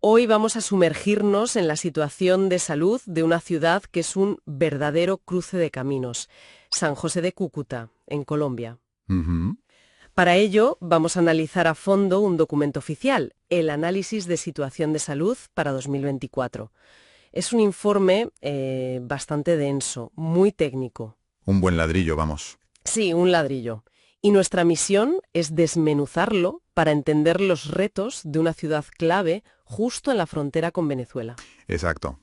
Hoy vamos a sumergirnos en la situación de salud de una ciudad que es un verdadero cruce de caminos, San José de Cúcuta, en Colombia. Ujú. Para ello, vamos a analizar a fondo un documento oficial, el Análisis de Situación de Salud para 2024. Es un informe bastante denso, muy técnico. Un buen ladrillo, vamos. Sí, un ladrillo. Y nuestra misión es desmenuzarlo para entender los retos de una ciudad clave justo en la frontera con Venezuela. Exacto.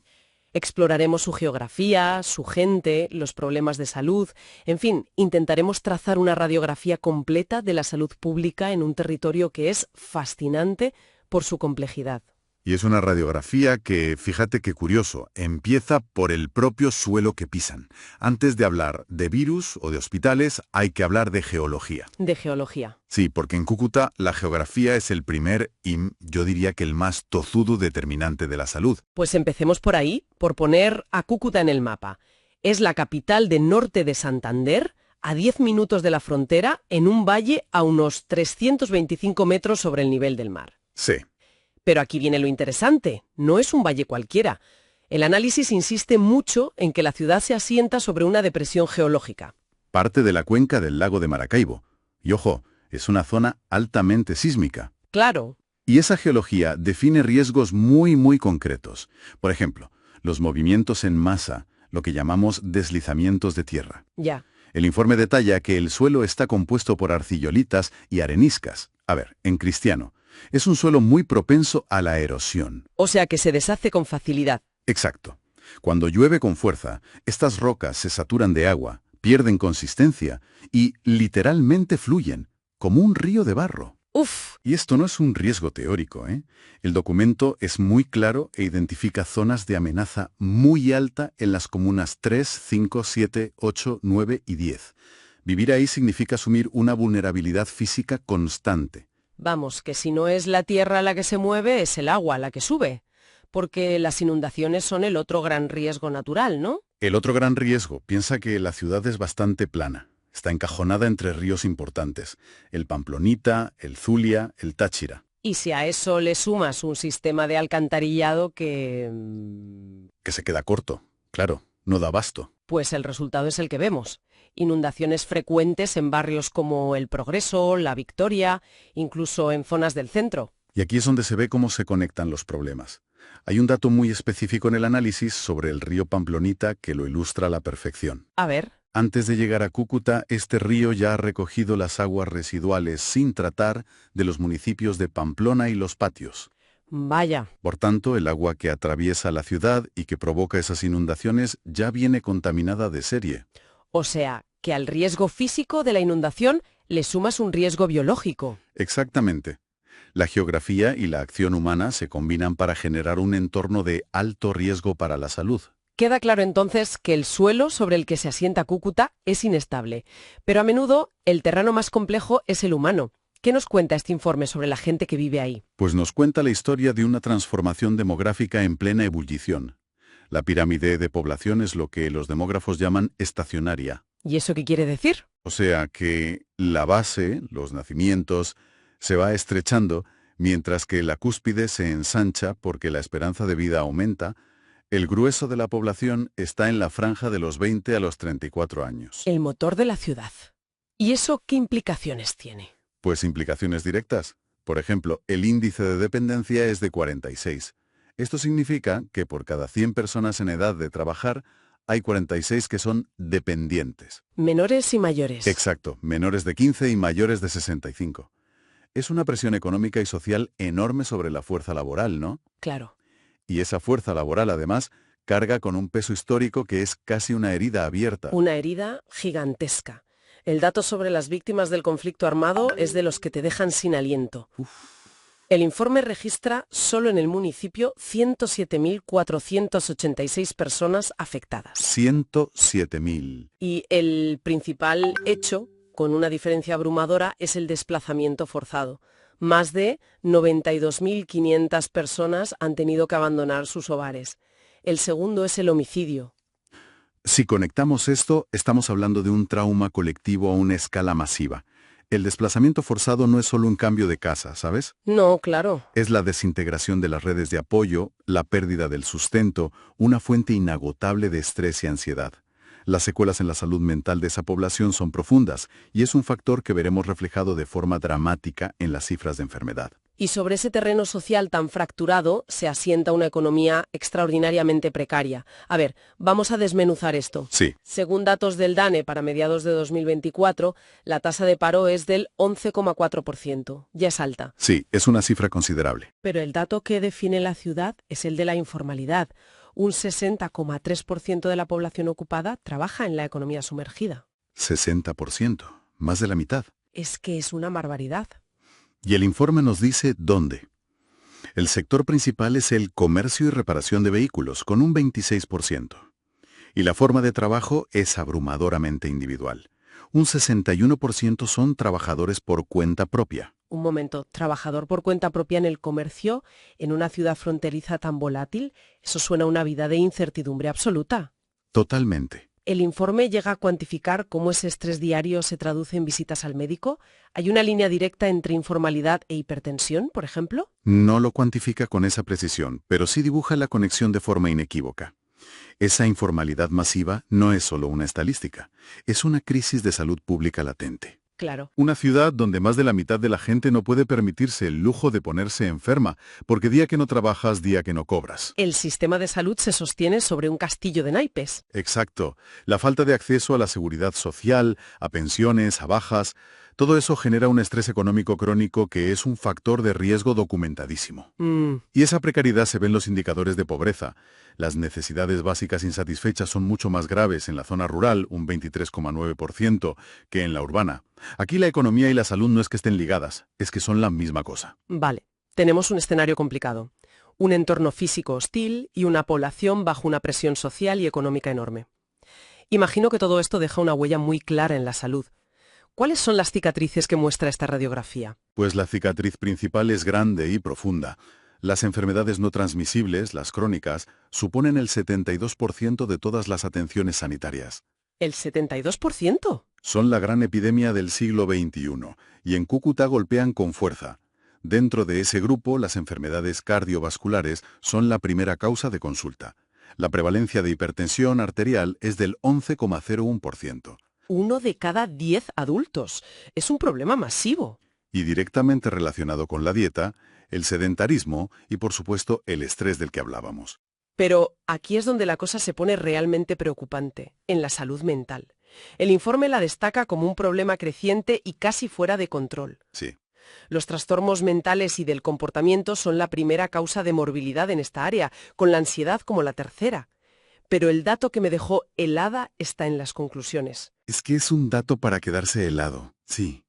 Exploraremos su geografía, su gente, los problemas de salud, en fin, intentaremos trazar una radiografía completa de la salud pública en un territorio que es fascinante por su complejidad. Y es una radiografía que, fíjate qué curioso, empieza por el propio suelo que pisan. Antes de hablar de virus o de hospitales, hay que hablar de geología. De geología. Sí, porque en Cúcuta la geografía es el primer y yo diría que el más tozudo determinante de la salud. Pues empecemos por ahí, por poner a Cúcuta en el mapa. Es la capital del norte de Santander, a 10 minutos de la frontera, en un valle a unos 325 metros sobre el nivel del mar. Sí. Pero aquí viene lo interesante, no es un valle cualquiera. El análisis insiste mucho en que la ciudad se asienta sobre una depresión geológica. Parte de la cuenca del lago de Maracaibo. Y ojo, es una zona altamente sísmica. Claro, Y esa geología define riesgos muy concretos. Por ejemplo, los movimientos en masa, lo que llamamos deslizamientos de tierra. ya. El informe detalla que el suelo está compuesto por arcillolitas y areniscas. A ver, en cristiano, es un suelo muy propenso a la erosión. O sea que se deshace con facilidad. Exacto. Cuando llueve con fuerza, estas rocas se saturan de agua, pierden consistencia y literalmente fluyen, como un río de barro. Uf, Y esto no es un riesgo teórico, ¿eh? El documento es muy claro e identifica zonas de amenaza muy alta en las comunas 3, 5, 7, 8, 9 y 10. Vivir ahí significa asumir una vulnerabilidad física constante. vamos, que si no es la tierra la que se mueve, es el agua la que sube. Porque las inundaciones son el otro gran riesgo natural, ¿no? El otro gran riesgo, piensa que la ciudad es bastante plana. Está encajonada entre ríos importantes, el Pamplonita, el Zulia, el Táchira. Y si a eso le sumas un sistema de alcantarillado que... Que se queda corto, claro, no da abasto. pues el resultado es el que vemos. Inundaciones frecuentes en barrios como El Progreso, La Victoria, incluso en zonas del centro. Y aquí es donde se ve cómo se conectan los problemas. Hay un dato muy específico en el análisis sobre el río Pamplonita que lo ilustra a la perfección. A ver, Antes de llegar a Cúcuta, este río ya ha recogido las aguas residuales sin tratar de los municipios de Pamplona y Los Patios. vaya, Por tanto, el agua que atraviesa la ciudad y que provoca esas inundaciones ya viene contaminada de serie. o sea, que al riesgo físico de la inundación le sumas un riesgo biológico. Exactamente. La geografía y la acción humana se combinan para generar un entorno de alto riesgo para la salud. Queda claro entonces que el suelo sobre el que se asienta Cúcuta es inestable, pero a menudo el terreno más complejo es el humano. ¿Qué nos cuenta este informe sobre la gente que vive ahí? Pues nos cuenta la historia de una transformación demográfica en plena ebullición. La pirámide de población es lo que los demógrafos llaman estacionaria. ¿Y eso qué quiere decir? O sea que la base, los nacimientos, se va estrechando, mientras que la cúspide se ensancha porque la esperanza de vida aumenta. El grueso de la población está en la franja de los 20 a los 34 años. El motor de la ciudad. ¿Y eso qué implicaciones tiene? Pues implicaciones directas. Por ejemplo, el índice de dependencia es de 46. Esto significa que por cada 100 personas en edad de trabajar, hay 46 que son dependientes. Menores y mayores. Exacto, menores de 15 y mayores de 65. Es una presión económica y social enorme sobre la fuerza laboral, ¿no? Claro. Y esa fuerza laboral, además, carga con un peso histórico que es casi una herida abierta. Una herida gigantesca. El dato sobre las víctimas del conflicto armado es de los que te dejan sin aliento. El informe registra solo en el municipio 107.486 personas afectadas. 107.000. Y el principal hecho, con una diferencia abrumadora, es el desplazamiento forzado. Más de 92.500 personas han tenido que abandonar sus hogares. El segundo es el homicidio. Si conectamos esto, estamos hablando de un trauma colectivo a una escala masiva. El desplazamiento forzado no es solo un cambio de casa, ¿sabes? No, claro. Es la desintegración de las redes de apoyo, la pérdida del sustento, una fuente inagotable de estrés y ansiedad. Las secuelas en la salud mental de esa población son profundas y es un factor que veremos reflejado de forma dramática en las cifras de enfermedad. Y sobre ese terreno social tan fracturado se asienta una economía extraordinariamente precaria. A ver, vamos a desmenuzar esto. Sí. Según datos del DANE para mediados de 2024, la tasa de paro es del 11,4%. Ya es alta. Sí, es una cifra considerable. Pero el dato que define la ciudad es el de la informalidad. Un 60,3% de la población ocupada trabaja en la economía sumergida. 60%, más de la mitad. Es que es una barbaridad. Y el informe nos dice dónde. El sector principal es el comercio y reparación de vehículos, con un 26%. Y la forma de trabajo es abrumadoramente individual. Un 61% son trabajadores por cuenta propia. Un momento, trabajador por cuenta propia en el comercio, en una ciudad fronteriza tan volátil, eso suena a una vida de incertidumbre absoluta. Totalmente. ¿El informe llega a cuantificar cómo ese estrés diario se traduce en visitas al médico? ¿Hay una línea directa entre informalidad e hipertensión, por ejemplo? No lo cuantifica con esa precisión, pero sí dibuja la conexión de forma inequívoca. Esa informalidad masiva no es solo una estadística, es una crisis de salud pública latente. Claro. Una ciudad donde más de la mitad de la gente no puede permitirse el lujo de ponerse enferma, porque día que no trabajas, día que no cobras. El sistema de salud se sostiene sobre un castillo de naipes. Exacto. La falta de acceso a la seguridad social, a pensiones, a bajas, todo eso genera un estrés económico crónico que es un factor de riesgo documentadísimo. Y esa precariedad se ve en los indicadores de pobreza. Las necesidades básicas insatisfechas son mucho más graves en la zona rural, un 23,9%, que en la urbana. Aquí la economía y la salud no es que estén ligadas, es que son la misma cosa. Vale, tenemos un escenario complicado. Un entorno físico hostil y una población bajo una presión social y económica enorme. Imagino que todo esto deja una huella muy clara en la salud. ¿Cuáles son las cicatrices que muestra esta radiografía? Pues la cicatriz principal es grande y profunda. Las enfermedades no transmisibles, las crónicas, suponen el 72% de todas las atenciones sanitarias. ¿El 72%? Son la gran epidemia del siglo XXI, y en Cúcuta golpean con fuerza. Dentro de ese grupo, las enfermedades cardiovasculares son la primera causa de consulta. La prevalencia de hipertensión arterial es del 11,01%. 1 de cada 10 adultos. Es un problema masivo. Y directamente relacionado con la dieta, el sedentarismo y, por supuesto, el estrés del que hablábamos. Pero aquí es donde la cosa se pone realmente preocupante, en la salud mental. El informe la destaca como un problema creciente y casi fuera de control. Sí. Los trastornos mentales y del comportamiento son la primera causa de morbilidad en esta área, con la ansiedad como la tercera. Pero el dato que me dejó helada está en las conclusiones. Es que es un dato para quedarse helado, sí.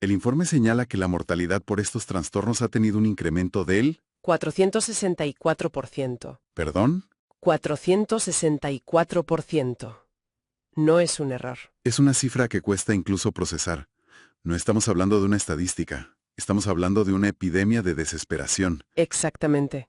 El informe señala que la mortalidad por estos trastornos ha tenido un incremento del... 464%. ¿Perdón? 464%. No es un error. Es una cifra que cuesta incluso procesar. No estamos hablando de una estadística. Estamos hablando de una epidemia de desesperación. Exactamente.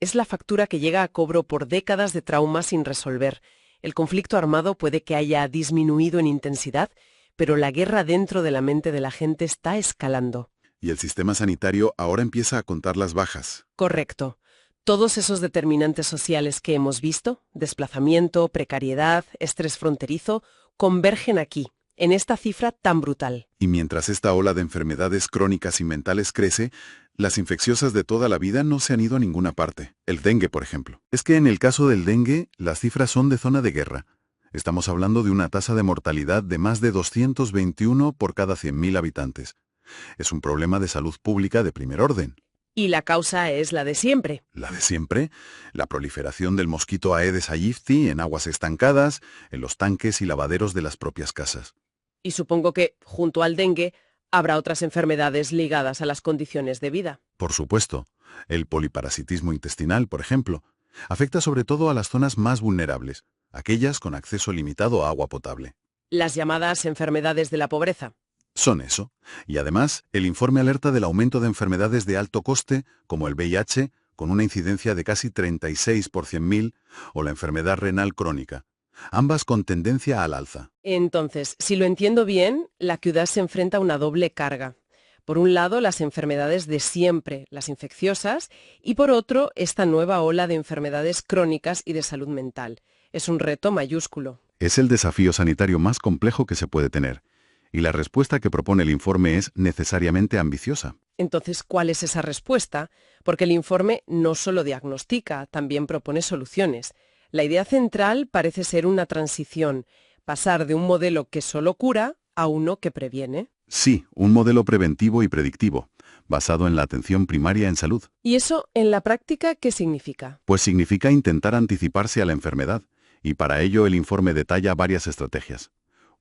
Es la factura que llega a cobro por décadas de trauma sin resolver. El conflicto armado puede que haya disminuido en intensidad, pero la guerra dentro de la mente de la gente está escalando. Y el sistema sanitario ahora empieza a contar las bajas. Correcto. Todos esos determinantes sociales que hemos visto, desplazamiento, precariedad, estrés fronterizo, convergen aquí, en esta cifra tan brutal. Y mientras esta ola de enfermedades crónicas y mentales crece, las infecciosas de toda la vida no se han ido a ninguna parte. El dengue, por ejemplo. Es que en el caso del dengue, las cifras son de zona de guerra. Estamos hablando de una tasa de mortalidad de más de 221 por cada 100.000 habitantes. Es un problema de salud pública de primer orden. Y la causa es la de siempre. La de siempre, la proliferación del mosquito Aedes aegypti en aguas estancadas, en los tanques y lavaderos de las propias casas. Y supongo que, junto al dengue, habrá otras enfermedades ligadas a las condiciones de vida. Por supuesto, el poliparasitismo intestinal, por ejemplo, afecta sobre todo a las zonas más vulnerables, aquellas con acceso limitado a agua potable. Las llamadas enfermedades de la pobreza. Son eso. Y además, el informe alerta del aumento de enfermedades de alto coste, como el VIH, con una incidencia de casi 36 por 100.000, o la enfermedad renal crónica. ambas con tendencia al alza. Entonces, si lo entiendo bien, la ciudad se enfrenta a una doble carga. Por un lado, las enfermedades de siempre, las infecciosas, y por otro, esta nueva ola de enfermedades crónicas y de salud mental. Es un reto mayúsculo. Es el desafío sanitario más complejo que se puede tener, y la respuesta que propone el informe es necesariamente ambiciosa. Entonces, ¿cuál es esa respuesta? Porque el informe no solo diagnostica, también propone soluciones. La idea central parece ser una transición, pasar de un modelo que solo cura a uno que previene. Sí, un modelo preventivo y predictivo, basado en la atención primaria en salud. ¿Y eso, en la práctica, qué significa? Pues significa intentar anticiparse a la enfermedad, y para ello el informe detalla varias estrategias.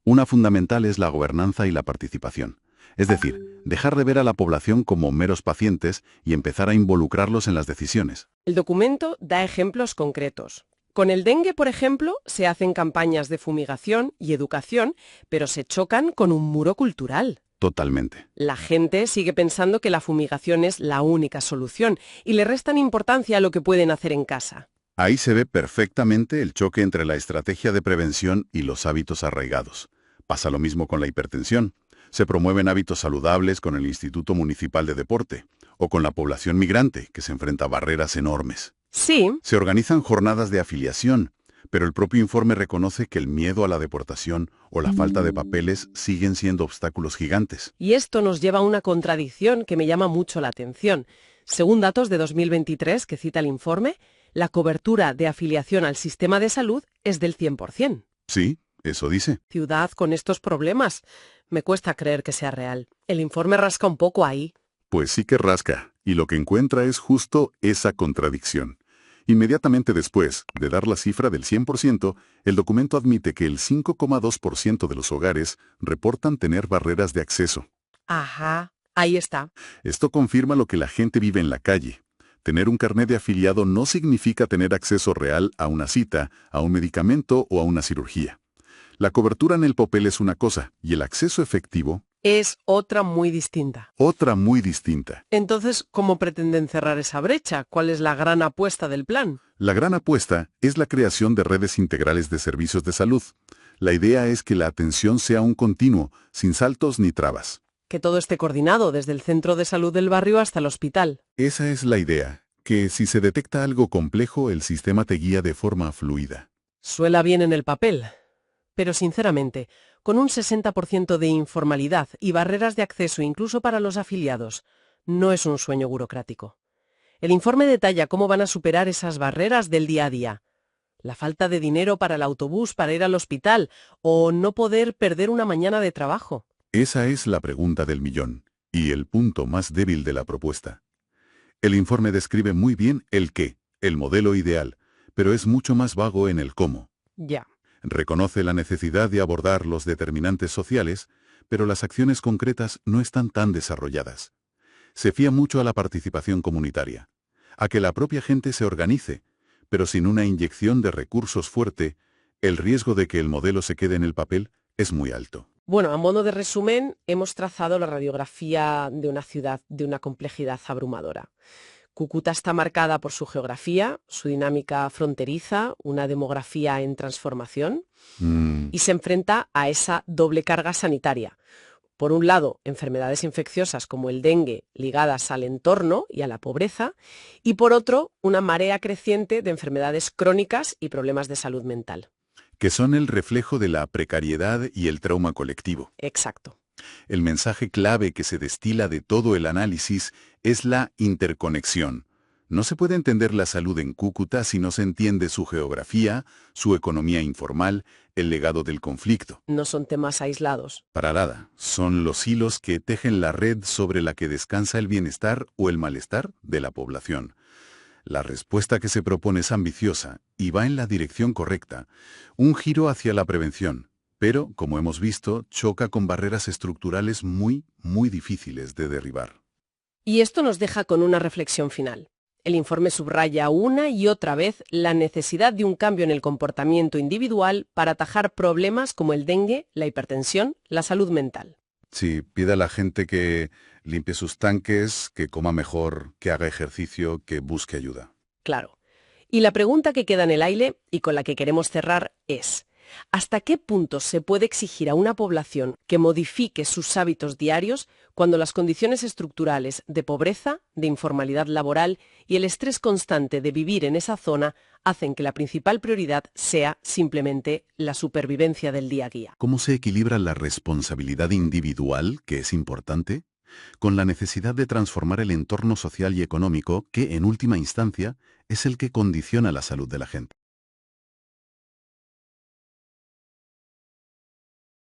Una fundamental es la gobernanza y la participación. Es decir, dejar de ver a la población como meros pacientes y empezar a involucrarlos en las decisiones. El documento da ejemplos concretos. Con el dengue, por ejemplo, se hacen campañas de fumigación y educación, pero se chocan con un muro cultural. Totalmente. La gente sigue pensando que la fumigación es la única solución y le restan importancia a lo que pueden hacer en casa. Ahí se ve perfectamente el choque entre la estrategia de prevención y los hábitos arraigados. Pasa lo mismo con la hipertensión. Se promueven hábitos saludables con el Instituto Municipal de Deporte o con la población migrante, que se enfrenta a barreras enormes. Sí, Se organizan jornadas de afiliación, pero el propio informe reconoce que el miedo a la deportación o la falta de papeles siguen siendo obstáculos gigantes. y esto nos lleva a una contradicción que me llama mucho la atención. Según datos de 2023 que cita el informe, la cobertura de afiliación al sistema de salud es del 100%. Sí, eso dice. Ciudad con estos problemas. Me cuesta creer que sea real. El informe rasca un poco ahí. Pues sí que rasca, y lo que encuentra es justo esa contradicción. Inmediatamente después de dar la cifra del 100%, el documento admite que el 5,2% de los hogares reportan tener barreras de acceso. Ajá, ahí está. Esto confirma lo que la gente vive en la calle. Tener un carnet de afiliado no significa tener acceso real a una cita, a un medicamento o a una cirugía. La cobertura en el papel es una cosa, y el acceso efectivo, Es otra muy distinta. otra muy distinta. Entonces, ¿cómo pretenden cerrar esa brecha? ¿Cuál es la gran apuesta del plan? La gran apuesta es la creación de redes integrales de servicios de salud. La idea es que la atención sea un continuo, sin saltos ni trabas. Que todo esté coordinado desde el centro de salud del barrio hasta el hospital. Esa es la idea, que si se detecta algo complejo, el sistema te guía de forma fluida. Suena bien en el papel. Pero sinceramente, con un 60% de informalidad y barreras de acceso incluso para los afiliados, no es un sueño burocrático. El informe detalla cómo van a superar esas barreras del día a día. La falta de dinero para el autobús para ir al hospital o no poder perder una mañana de trabajo. Esa es la pregunta del millón, y el punto más débil de la propuesta. El informe describe muy bien el qué, el modelo ideal, pero es mucho más vago en el cómo. Ya. Reconoce la necesidad de abordar los determinantes sociales, pero las acciones concretas no están tan desarrolladas. Se fía mucho a la participación comunitaria, a que la propia gente se organice, pero sin una inyección de recursos fuerte, el riesgo de que el modelo se quede en el papel es muy alto. Bueno, a modo de resumen, hemos trazado la radiografía de una ciudad de una complejidad abrumadora. Cúcuta está marcada por su geografía, su dinámica fronteriza, una demografía en transformación, y se enfrenta a esa doble carga sanitaria. Por un lado, enfermedades infecciosas como el dengue ligadas al entorno y a la pobreza, y por otro, una marea creciente de enfermedades crónicas y problemas de salud mental. Que son el reflejo de la precariedad y el trauma colectivo. Exacto. El mensaje clave que se destila de todo el análisis es la interconexión. No se puede entender la salud en Cúcuta si no se entiende su geografía, su economía informal, el legado del conflicto. No son temas aislados. Para nada, son los hilos que tejen la red sobre la que descansa el bienestar o el malestar de la población. La respuesta que se propone es ambiciosa y va en la dirección correcta, un giro hacia la prevención, pero, como hemos visto, choca con barreras estructurales muy difíciles de derribar. Y esto nos deja con una reflexión final. El informe subraya una y otra vez la necesidad de un cambio en el comportamiento individual para atajar problemas como el dengue, la hipertensión, la salud mental. Sí, pide a la gente que limpie sus tanques, que coma mejor, que haga ejercicio, que busque ayuda. Claro. Y la pregunta que queda en el aire y con la que queremos cerrar es: ¿Hasta qué punto se puede exigir a una población que modifique sus hábitos diarios cuando las condiciones estructurales de pobreza, de informalidad laboral y el estrés constante de vivir en esa zona hacen que la principal prioridad sea simplemente la supervivencia del día a día? ¿Cómo se equilibra la responsabilidad individual, que es importante, con la necesidad de transformar el entorno social y económico que, en última instancia, es el que condiciona la salud de la gente?